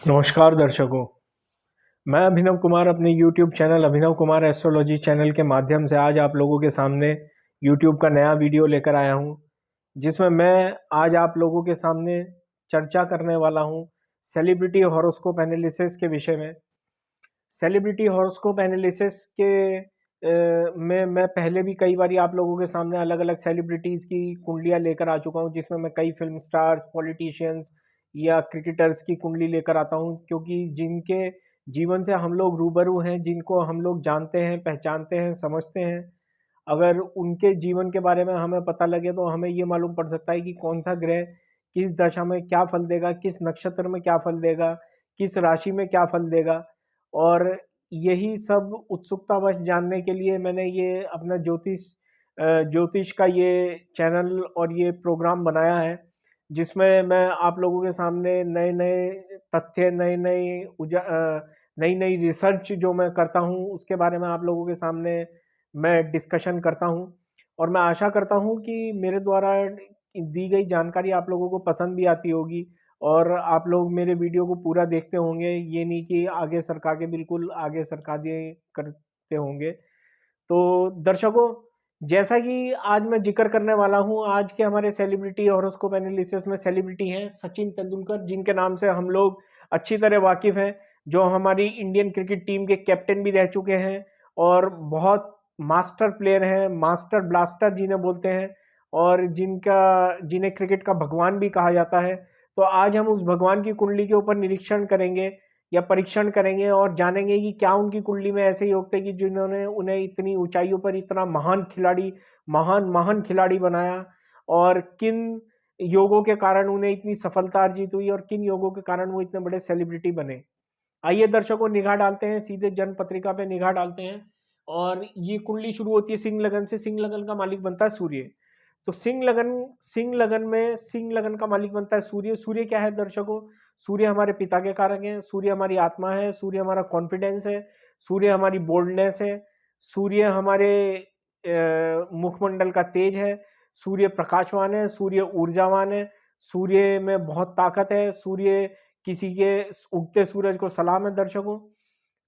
नमस्कार दर्शकों, मैं अभिनव कुमार अपने YouTube channel Abhinav Kumar astrology channel के माध्यम से आज आप लोगों के सामने YouTube का नया वीडियो लेकर आया हूं, जिसमें मैं आज आप लोगों के सामने चर्चा करने वाला हूं सेलिब्रिटी हॉरोस्कोप एनालिसिस के विषय में। सेलिब्रिटी हॉरोस्कोप एनालिसिस के में मैं पहले भी कई बार आप लोगों के सामने अलग अलग सेलिब्रिटीज़ की कुंडलियाँ लेकर आ चुका हूँ, जिसमें मैं कई फिल्म स्टार्स, पॉलिटिशियंस या क्रिकेटर्स की कुंडली लेकर आता हूँ, क्योंकि जिनके जीवन से हम लोग रूबरू हैं, जिनको हम लोग जानते हैं, पहचानते हैं, समझते हैं। अगर उनके जीवन के बारे में हमें पता लगे तो हमें ये मालूम पड़ सकता है कि कौन सा ग्रह किस दशा में क्या फल देगा, किस नक्षत्र में क्या फल देगा, किस राशि में क्या फल देगा। और यही सब उत्सुकतावश जानने के लिए मैंने ये अपना ज्योतिष का ये चैनल और ये प्रोग्राम बनाया है, जिसमें मैं आप लोगों के सामने नए नए तथ्य, नई नई रिसर्च जो मैं करता हूँ उसके बारे में आप लोगों के सामने मैं डिस्कशन करता हूँ। और मैं आशा करता हूँ कि मेरे द्वारा दी गई जानकारी आप लोगों को पसंद भी आती होगी और आप लोग मेरे वीडियो को पूरा देखते होंगे, ये नहीं कि आगे सरका के बिल्कुल आगे सरका दिए करते होंगे। तो दर्शकों, जैसा कि आज मैं जिक्र करने वाला हूं, आज के हमारे सेलिब्रिटी हॉरोस्कोप एनालिसिस में सेलिब्रिटी हैं सचिन तेंदुलकर, जिनके नाम से हम लोग अच्छी तरह वाकिफ हैं, जो हमारी इंडियन क्रिकेट टीम के कैप्टन भी रह चुके हैं और बहुत मास्टर प्लेयर हैं, मास्टर ब्लास्टर जिन्हें बोलते हैं, और जिन्हें क्रिकेट का भगवान भी कहा जाता है। तो आज हम उस भगवान की कुंडली के ऊपर निरीक्षण करेंगे या परीक्षण करेंगे और जानेंगे कि क्या उनकी कुंडली में ऐसे योग थे कि जिन्होंने उन्हें इतनी ऊंचाइयों पर इतना महान खिलाड़ी बनाया, और किन योगों के कारण उन्हें इतनी सफलता अर्जित हुई और किन योगों के कारण वो इतने बड़े सेलिब्रिटी बने। आइए दर्शकों, निगाह डालते हैं, सीधे जन्म पत्रिका पे निगाह डालते हैं। और ये कुंडली शुरू होती है सिंह लगन से। सिंह लगन का मालिक बनता है सूर्य। तो सिंह लगन का मालिक बनता है सूर्य। सूर्य क्या है दर्शकों? सूर्य हमारे पिता के कारक हैं, सूर्य हमारी आत्मा है, सूर्य हमारा कॉन्फिडेंस है, सूर्य हमारी बोल्डनेस है, सूर्य हमारे मुखमंडल का तेज है, सूर्य प्रकाशवान है, सूर्य ऊर्जावान है, सूर्य में बहुत ताकत है, सूर्य किसी के उगते सूरज को सलाम है दर्शकों।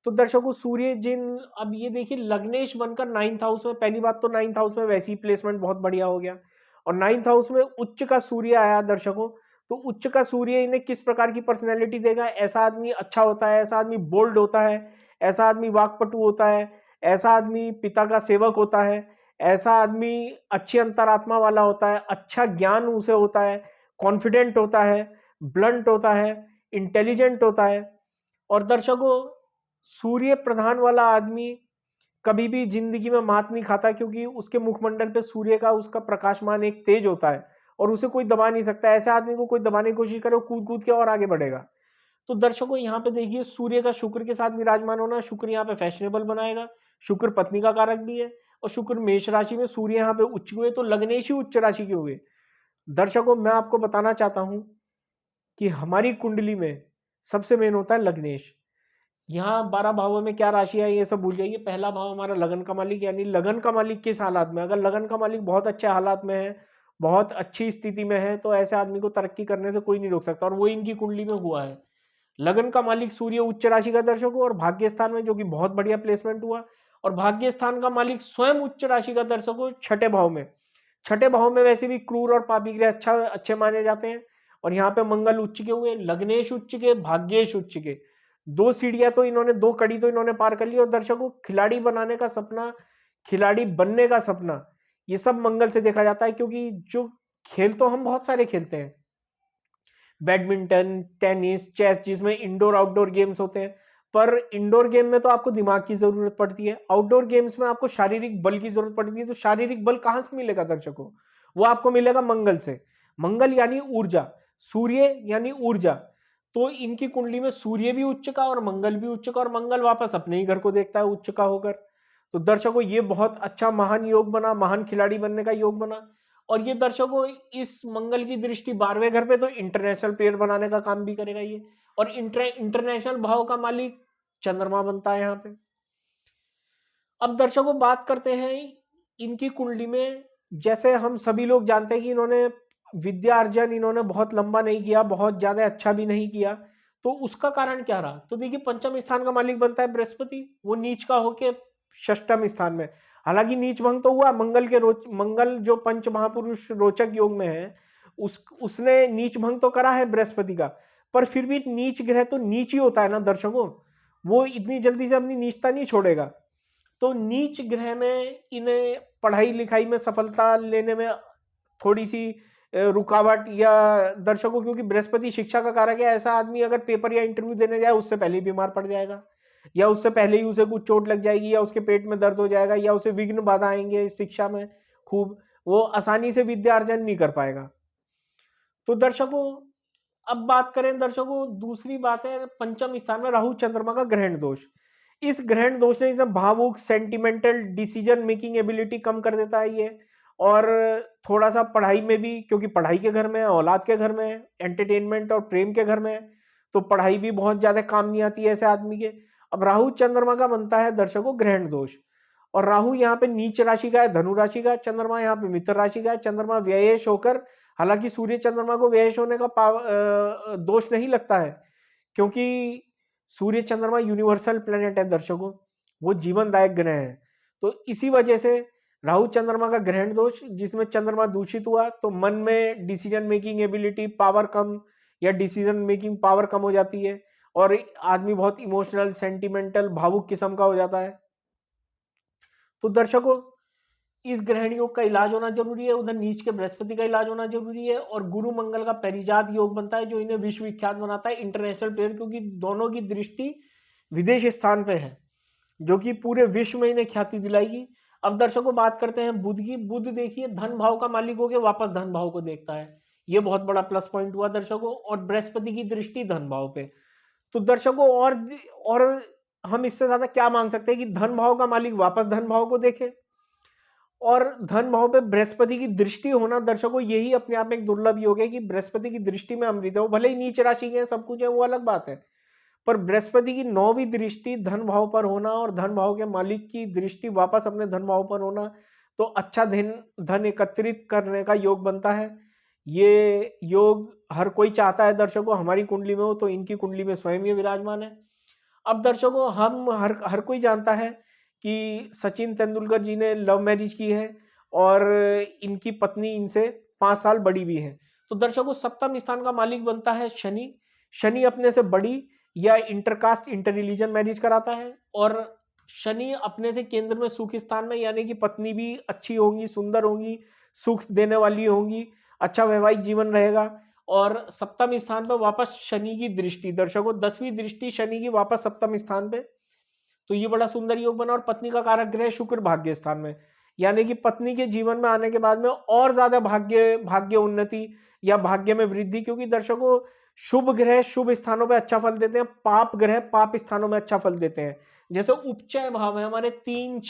तो दर्शकों, सूर्य जिन अब ये देखिए लग्नेश बनकर 9th हाउस में, पहली बात तो 9th हाउस में वैसी प्लेसमेंट बहुत बढ़िया हो गया, और 9th हाउस में उच्च का सूर्य आया दर्शकों। तो उच्च का सूर्य इन्हें किस प्रकार की पर्सनैलिटी देगा? ऐसा आदमी अच्छा होता है, ऐसा आदमी बोल्ड होता है, ऐसा आदमी वाकपटु होता है, ऐसा आदमी पिता का सेवक होता है, ऐसा आदमी अच्छी अंतरात्मा वाला होता है, अच्छा ज्ञान उसे होता है, कॉन्फिडेंट होता है, ब्लंट होता है, इंटेलिजेंट होता है। और दर्शकों, सूर्य प्रधान वाला आदमी कभी भी जिंदगी में मात नहीं खाता, क्योंकि उसके मुखमंडल पे सूर्य का उसका प्रकाशमान एक तेज होता है और उसे कोई दबा नहीं सकता। ऐसे आदमी को कोई दबाने की कोशिश करे, कूद कूद के और आगे बढ़ेगा। तो दर्शकों, यहाँ पे देखिए सूर्य का शुक्र के साथ विराजमान होना, शुक्र यहाँ पे फैशनेबल बनाएगा। शुक्र पत्नी का कारक भी है, और शुक्र मेष राशि में, सूर्य यहाँ पे उच्च हुए, तो लग्नेश ही उच्च राशि के हुए। दर्शकों, मैं आपको बताना चाहता हूं कि हमारी कुंडली में सबसे मेन होता है लग्नेश। यहाँ 12 भावों में क्या राशि है ये सब भूल जाइए। पहला भाव हमारा लगन का मालिक, यानी लगन का मालिक किस हालात में, अगर लगन का मालिक बहुत अच्छे हालात में है, बहुत अच्छी स्थिति में है, तो ऐसे आदमी को तरक्की करने से कोई नहीं रोक सकता, और वो इनकी कुंडली में हुआ है। लगन का मालिक सूर्य उच्च राशि का दर्शकों, और भाग्य स्थान में, जो कि बहुत बढ़िया प्लेसमेंट हुआ। और भाग्य स्थान का मालिक स्वयं उच्च राशि का दर्शकों छठे भाव में। छठे भाव में वैसे भी क्रूर और पापी ग्रह अच्छे माने जाते हैं, और यहाँ पे मंगल उच्च के हुए, लग्नेश उच्च के, भाग्येश उच्च के। दो सीढ़ियां तो इन्होंने, दो कड़ी तो इन्होंने पार कर ली। और दर्शकों, खिलाड़ी बनाने का सपना, खिलाड़ी बनने का सपना, ये सब मंगल से देखा जाता है, क्योंकि जो खेल तो हम बहुत सारे खेलते हैं, बैडमिंटन, टेनिस, चेस, जिसमें इंडोर आउटडोर गेम्स होते हैं, पर इंडोर गेम में तो आपको दिमाग की जरूरत पड़ती है, आउटडोर गेम्स में आपको शारीरिक बल की जरूरत पड़ती है। तो शारीरिक बल कहां से मिलेगा दर्शकों? वो आपको मिलेगा मंगल से। मंगल यानी ऊर्जा, सूर्य यानी ऊर्जा। तो इनकी कुंडली में सूर्य भी उच्च का और मंगल भी उच्च का, और मंगल वापस अपने ही घर को देखता है उच्च का होकर। तो दर्शकों, ये बहुत अच्छा महान योग बना, महान खिलाड़ी बनने का योग बना। और ये दर्शकों, इस मंगल की दृष्टि 12वें घर पे, तो इंटरनेशनल प्लेयर बनाने का काम भी करेगा ये। और इंटरनेशनल भाव का मालिक चंद्रमा बनता है यहाँ पे। अब दर्शकों, बात करते हैं इनकी कुंडली में। जैसे हम सभी लोग जानते हैं कि इन्होंने विद्या अर्जन इन्होंने बहुत लंबा नहीं किया, बहुत ज्यादा अच्छा भी नहीं किया। तो उसका कारण क्या रहा? तो देखिए पंचम स्थान का मालिक बनता है बृहस्पति, वो नीच का होके षष्ठम स्थान में। हालांकि नीच भंग तो हुआ, मंगल जो पंच महापुरुष रोचक योग में है, उसने नीच भंग तो करा है बृहस्पति का, पर फिर भी नीच ग्रह तो नीच ही होता है ना दर्शकों, वो इतनी जल्दी से अपनी नीचता नहीं छोड़ेगा। तो नीच ग्रह में इन्हें पढ़ाई लिखाई में सफलता लेने में थोड़ी सी रुकावट, या दर्शकों क्योंकि बृहस्पति शिक्षा का कारक है, ऐसा आदमी अगर पेपर या इंटरव्यू देने जाए उससे पहले ही बीमार पड़ जाएगा, या उससे पहले ही उसे कुछ चोट लग जाएगी, या उसके पेट में दर्द हो जाएगा, या उसे विघ्न बाधा आएंगे शिक्षा में खूब, वो आसानी से विद्या अर्जन नहीं कर पाएगा। तो दर्शकों अब बात करें दर्शकों, दूसरी बात है पंचम स्थान में राहु चंद्रमा का ग्रहण दोष। इस ग्रहण दोष ने एकदम भावुक सेंटिमेंटल डिसीजन मेकिंग एबिलिटी कम कर देता है ये, और थोड़ा सा पढ़ाई में भी, क्योंकि पढ़ाई के घर में है, औलाद के घर में है, एंटरटेनमेंट और प्रेम के घर में है, तो पढ़ाई भी बहुत ज्यादा काम नहीं आती है ऐसे आदमी के। अब राहु चंद्रमा का बनता है दर्शकों ग्रहण दोष, और राहु यहाँ पे नीच राशि का है, धनु राशि का, चंद्रमा यहाँ पे मित्र राशि का है, चंद्रमा व्ययेश होकर, हालांकि सूर्य चंद्रमा को व्ययेश होने का दोष नहीं लगता है, क्योंकि सूर्य चंद्रमा यूनिवर्सल प्लेनेट है दर्शकों, वो जीवनदायक ग्रह है। तो इसी वजह से राहु चंद्रमा का ग्रहण दोष, जिसमें चंद्रमा दूषित हुआ तो मन में डिसीजन मेकिंग एबिलिटी पावर कम, या डिसीजन मेकिंग पावर कम हो जाती है, और आदमी बहुत इमोशनल सेंटिमेंटल भावुक किस्म का हो जाता है। तो दर्शकों इस ग्रहण योग का इलाज होना जरूरी है, उधर नीच के बृहस्पति का इलाज होना जरूरी है, और गुरु मंगल का परिजात योग बनता है जो इन्हें विश्वविख्यात बनाता है इंटरनेशनल प्लेयर, क्योंकि दोनों की दृष्टि विदेश स्थान पे है जो कि पूरे विश्व में इन्हें ख्याति दिलाएगी। अब दर्शकों बात करते हैं बुध की। बुध देखिए धन भाव का मालिक होकर वापस धन भाव को देखता है, ये बहुत बड़ा प्लस पॉइंट हुआ दर्शकों, और बृहस्पति की दृष्टि धन भाव पे। तो दर्शकों और हम इससे ज्यादा क्या मांग सकते हैं कि धन भाव का मालिक वापस धन भाव को देखे, और धन भाव पे बृहस्पति की दृष्टि होना दर्शकों, यही अपने आप में एक दुर्लभ योग है कि बृहस्पति की दृष्टि में अमृत है। वो भले ही नीच राशि के सब कुछ है, वो अलग बात है, पर बृहस्पति की 9वीं दृष्टि धन भाव पर होना और धन भाव के मालिक की दृष्टि वापस अपने धन भाव पर होना, तो अच्छा धन एकत्रित करने का योग बनता है। ये योग हर कोई चाहता है दर्शकों हमारी कुंडली में हो, तो इनकी कुंडली में स्वयं ये विराजमान है। अब दर्शकों हम हर कोई जानता है कि सचिन तेंदुलकर जी ने लव मैरिज की है, और इनकी पत्नी इनसे 5 साल बड़ी भी है। तो दर्शकों सप्तम स्थान का मालिक बनता है शनि। शनि अपने से बड़ी या इंटरकास्ट इंटर रिलीजन मैरिज कराता है, और शनि अपने से केंद्र में सुख स्थान में, यानी कि पत्नी भी अच्छी होगी, सुंदर होगी, सुख देने वाली होंगी, अच्छा वैवाहिक जीवन रहेगा। और सप्तम स्थान पर वापस शनि की दृष्टि, दर्शकों 10वीं दृष्टि शनि की वापस सप्तम स्थान पे, तो ये बड़ा सुंदर योग बना। और पत्नी का कारक ग्रह शुक्र भाग्य स्थान में, यानी कि पत्नी के जीवन में आने के बाद में और ज्यादा भाग्य उन्नति या भाग्य में वृद्धि, क्योंकि दर्शकों शुभ ग्रह शुभ स्थानों पे अच्छा फल देते हैं, पाप ग्रह पाप स्थानों में अच्छा फल देते हैं। जैसे उपचय भाव है हमारे 3,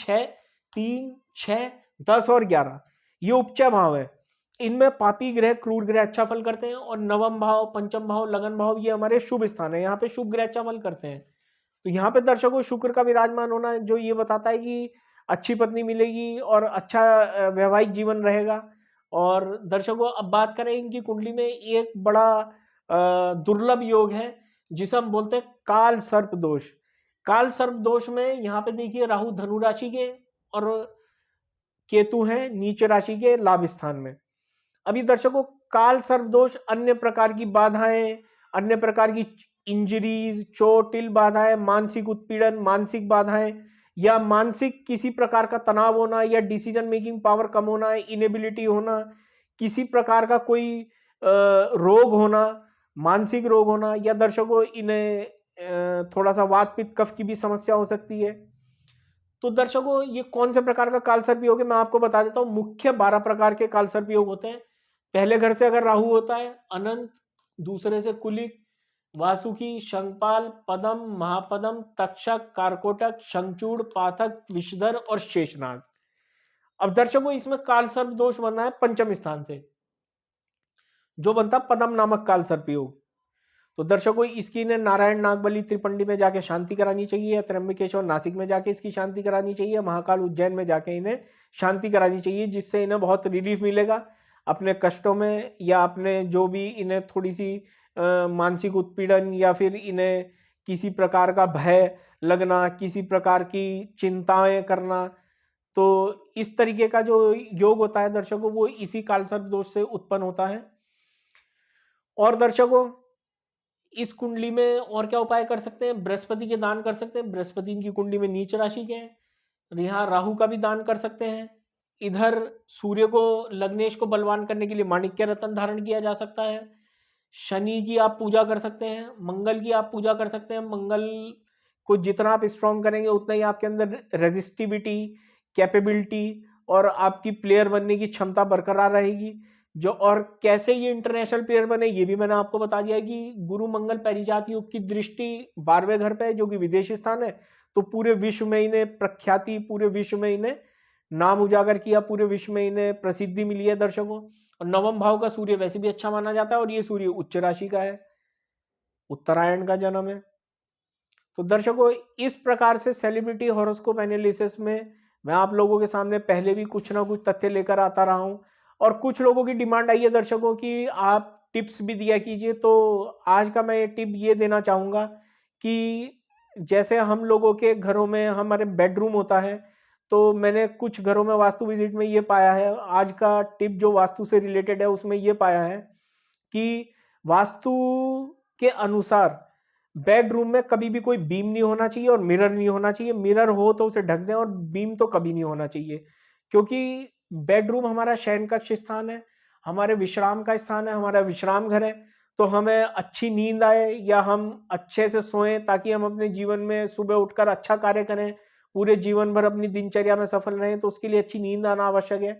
6, 10 और 11, ये उपचय भाव है, इनमें पापी ग्रह क्रूर ग्रह अच्छा फल करते हैं, और नवम भाव पंचम भाव लगन भाव ये हमारे शुभ स्थान है, यहाँ पे शुभ ग्रह अच्छा फल करते हैं। तो यहाँ पे दर्शकों शुक्र का विराजमान होना जो ये बताता है कि अच्छी पत्नी मिलेगी और अच्छा वैवाहिक जीवन रहेगा। और दर्शकों अब बात करें इनकी कुंडली में एक बड़ा दुर्लभ योग है जिसे हम बोलते हैं काल सर्प दोष। काल सर्प दोष में यहाँ पे देखिए राहु धनु राशि के और केतु हैं नीच राशि के लाभ स्थान में। अभी दर्शकों काल सर्प दोष अन्य प्रकार की बाधाएं, अन्य प्रकार की इंजरीज, चोटिल बाधाएं, मानसिक उत्पीड़न, मानसिक बाधाएं, या मानसिक किसी प्रकार का तनाव होना, या डिसीजन मेकिंग पावर कम होना, इनेबिलिटी होना, किसी प्रकार का कोई रोग होना, मानसिक रोग होना, या दर्शकों इन्हें थोड़ा सा वात पित्त कफ की भी समस्या हो सकती है। तो दर्शकों ये कौन से प्रकार का कालसर्प योग है मैं आपको बता देता हूं। मुख्य 12 प्रकार के कालसर्प योग होते हैं। पहले घर से अगर राहु होता है अनंत, दूसरे से कुलिक, वासुकी, शंखपाल, पदम, महापदम, तक्षक, कारकोटक, शंखचूड़, पाठक, विषधर और शेषनाग। अब दर्शकों इसमें कालसर्प दोष बनना है पंचम स्थान से, जो बनता पदम नामक कालसर्प योग। तो दर्शकों इसकी ने नारायण नागबली त्रिपंडी में जाके शांति करानी चाहिए, या त्र्यंबकेश्वर नासिक में जाके इसकी शांति करानी चाहिए, महाकाल उज्जैन में जाके इन्हें शांति करानी चाहिए, जिससे इन्हें बहुत रिलीफ मिलेगा अपने कष्टों में, या अपने जो भी इन्हें थोड़ी सी मानसिक उत्पीड़न या फिर इन्हें किसी प्रकार का भय लगना, किसी प्रकार की चिंताएं करना, तो इस तरीके का जो योग होता है दर्शकों, वो इसी कालसर्प दोष से उत्पन्न होता है। और दर्शकों, इस कुंडली में और क्या उपाय कर सकते हैं? बृहस्पति के दान कर सकते हैं। बृहस्पति इनकी कुंडली में नीच राशि के हैं। यहाँ राहु का भी दान कर सकते हैं। इधर सूर्य को, लग्नेश को बलवान करने के लिए माणिक्य रत्न धारण किया जा सकता है। शनि की आप पूजा कर सकते हैं। मंगल की आप पूजा कर सकते हैं। मंगल को जितना आप स्ट्रॉन्ग करेंगे उतना ही आपके अंदर रेजिस्टिविटी, कैपेबिलिटी और आपकी प्लेयर बनने की क्षमता बरकरार रहेगी। जो और कैसे ये इंटरनेशनल प्लेयर बने ये भी मैंने आपको बता दिया कि गुरु मंगल परिजात योग की दृष्टि 12वें घर पे है, जो कि विदेशी स्थान है। तो पूरे विश्व में इन्हें प्रख्याति, पूरे विश्व में इन्हें नाम उजागर किया, पूरे विश्व में इन्हें प्रसिद्धि मिली है दर्शकों। और नवम भाव का सूर्य वैसे भी अच्छा माना जाता है और ये सूर्य उच्च राशि का है, उत्तरायण का जन्म है। तो दर्शकों, इस प्रकार से सेलिब्रिटी हॉरोस्कोप एनालिसिस में मैं आप लोगों के सामने पहले भी कुछ ना कुछ तथ्य लेकर आता रहा हूं और कुछ लोगों की डिमांड आई है दर्शकों की आप टिप्स भी दिया कीजिए। तो आज का मैं ये टिप ये देना चाहूँगा कि जैसे हम लोगों के घरों में हमारे बेडरूम होता है, तो मैंने कुछ घरों में वास्तु विजिट में ये पाया है, आज का टिप जो वास्तु से रिलेटेड है उसमें ये पाया है कि वास्तु के अनुसार बेडरूम में कभी भी कोई बीम नहीं होना चाहिए और मिरर नहीं होना चाहिए। मिरर हो तो उसे ढक दें और बीम तो कभी नहीं होना चाहिए, क्योंकि बेडरूम हमारा शयन कक्ष स्थान है, हमारे विश्राम का स्थान है, हमारा विश्राम घर है। तो हमें अच्छी नींद आए या हम अच्छे से सोएं ताकि हम अपने जीवन में सुबह उठकर अच्छा कार्य करें, पूरे जीवन भर अपनी दिनचर्या में सफल रहें, तो उसके लिए अच्छी नींद आना आवश्यक है।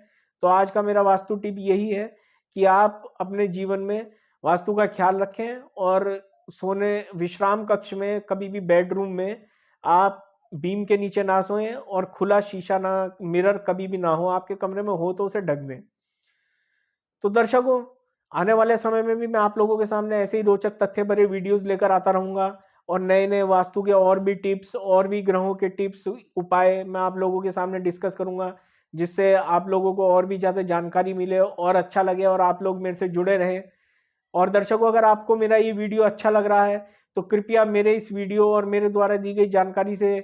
तो आज का मेरा वास्तु टिप यही है कि आप अपने जीवन में वास्तु का ख्याल रखें और सोने विश्राम कक्ष में, कभी भी बेडरूम में आप बीम के नीचे ना सोएं और खुला शीशा ना, मिरर कभी भी ना हो आपके कमरे में, हो तो उसे ढक दें। तो दर्शकों, आने वाले समय में भी मैं आप लोगों के सामने ऐसे ही रोचक तथ्य भरे वीडियोस लेकर आता रहूंगा और नए नए वास्तु के और भी टिप्स, और भी ग्रहों के टिप्स, उपाय मैं आप लोगों के सामने डिस्कस करूंगा, जिससे आप लोगों को और भी ज़्यादा जानकारी मिले और अच्छा लगे और आप लोग मेरे से जुड़े रहें। और दर्शकों, अगर आपको मेरा ये वीडियो अच्छा लग रहा है तो कृपया मेरे इस वीडियो और मेरे द्वारा दी गई जानकारी से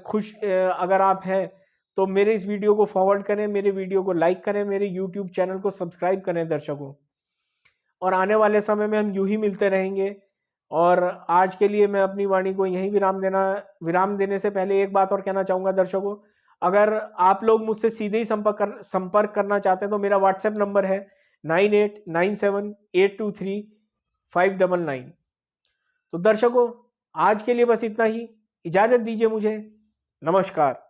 खुश अगर आप हैं तो मेरे इस वीडियो को फॉरवर्ड करें, मेरे वीडियो को लाइक करें, मेरे यूट्यूब चैनल को सब्सक्राइब करें दर्शकों। और आने वाले समय में हम यूं ही मिलते रहेंगे। और आज के लिए मैं अपनी वाणी को यहीं विराम देने से पहले एक बात और कहना चाहूँगा दर्शकों, अगर आप लोग मुझसे सीधे ही संपर्क करना चाहते हैं तो मेरा व्हाट्सएप नंबर है 9897823599। तो दर्शकों, आज के लिए बस इतना ही। इजाजत दीजिए मुझे। नमस्कार।